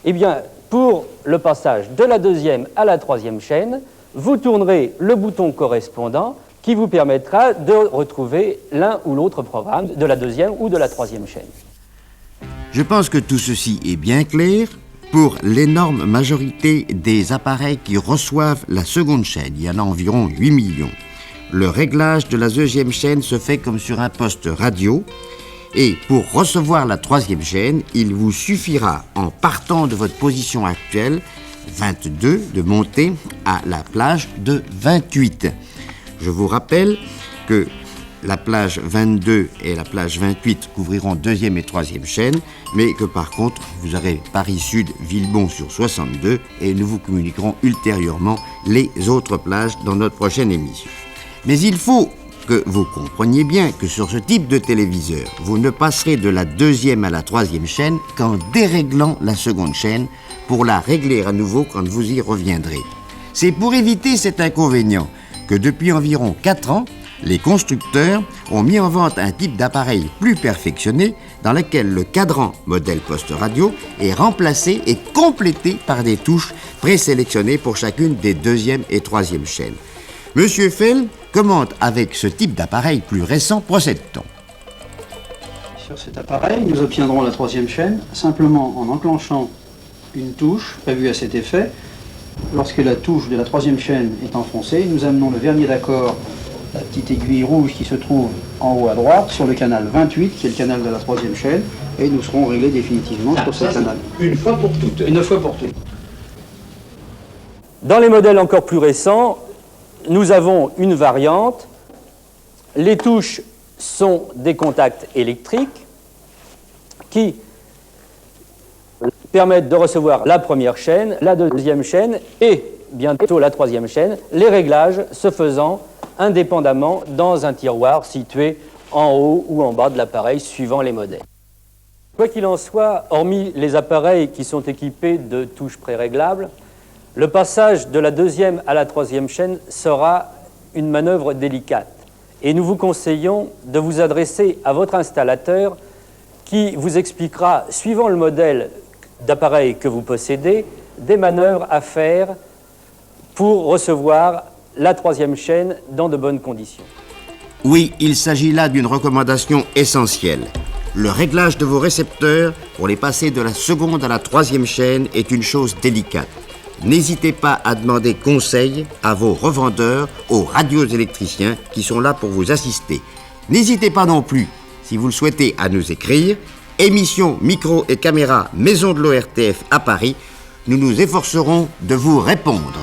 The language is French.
Eh bien, pour le passage de la deuxième à la troisième chaîne, vous tournerez le bouton correspondant qui vous permettra de retrouver l'un ou l'autre programme de la deuxième ou de la troisième chaîne. Je pense que tout ceci est bien clair pour l'énorme majorité des appareils qui reçoivent la seconde chaîne. Il y en a environ 8 millions. Le réglage de la deuxième chaîne se fait comme sur un poste radio. Et pour recevoir la troisième chaîne, il vous suffira, en partant de votre position actuelle, 22, de monter à la plage de 28. Je vous rappelle que la plage 22 et la plage 28 couvriront deuxième et troisième chaîne, mais que par contre, vous aurez Paris Sud, Villebon sur 62, et nous vous communiquerons ultérieurement les autres plages dans notre prochaine émission. Mais il faut que vous compreniez bien que sur ce type de téléviseur, vous ne passerez de la deuxième à la troisième chaîne qu'en déréglant la seconde chaîne pour la régler à nouveau quand vous y reviendrez. C'est pour éviter cet inconvénient que depuis environ 4 ans, les constructeurs ont mis en vente un type d'appareil plus perfectionné dans lequel le cadran modèle poste radio est remplacé et complété par des touches présélectionnées pour chacune des deuxième et troisième chaînes. Monsieur Fell, comment avec ce type d'appareil plus récent procède-t-on? Sur cet appareil, nous obtiendrons la troisième chaîne simplement en enclenchant une touche prévue à cet effet. Lorsque la touche de la troisième chaîne est enfoncée, nous amenons le vernier d'accord, la petite aiguille rouge qui se trouve en haut à droite, sur le canal 28, qui est le canal de la troisième chaîne, et nous serons réglés définitivement sur ce canal. Une fois pour toutes. Une fois pour toutes. Dans les modèles encore plus récents, nous avons une variante. Les touches sont des contacts électriques qui permettent de recevoir la première chaîne, la deuxième chaîne et bientôt la troisième chaîne, les réglages se faisant indépendamment dans un tiroir situé en haut ou en bas de l'appareil suivant les modèles. Quoi qu'il en soit, hormis les appareils qui sont équipés de touches préréglables, le passage de la deuxième à la troisième chaîne sera une manœuvre délicate. Et nous vous conseillons de vous adresser à votre installateur qui vous expliquera, suivant le modèle d'appareil que vous possédez, des manœuvres à faire pour recevoir la troisième chaîne dans de bonnes conditions. Oui, il s'agit là d'une recommandation essentielle. Le réglage de vos récepteurs pour les passer de la seconde à la troisième chaîne est une chose délicate. N'hésitez pas à demander conseil à vos revendeurs, aux radioélectriciens qui sont là pour vous assister. N'hésitez pas non plus, si vous le souhaitez, à nous écrire. Émission Micro et Caméra Maison de l'ORTF à Paris. Nous nous efforcerons de vous répondre.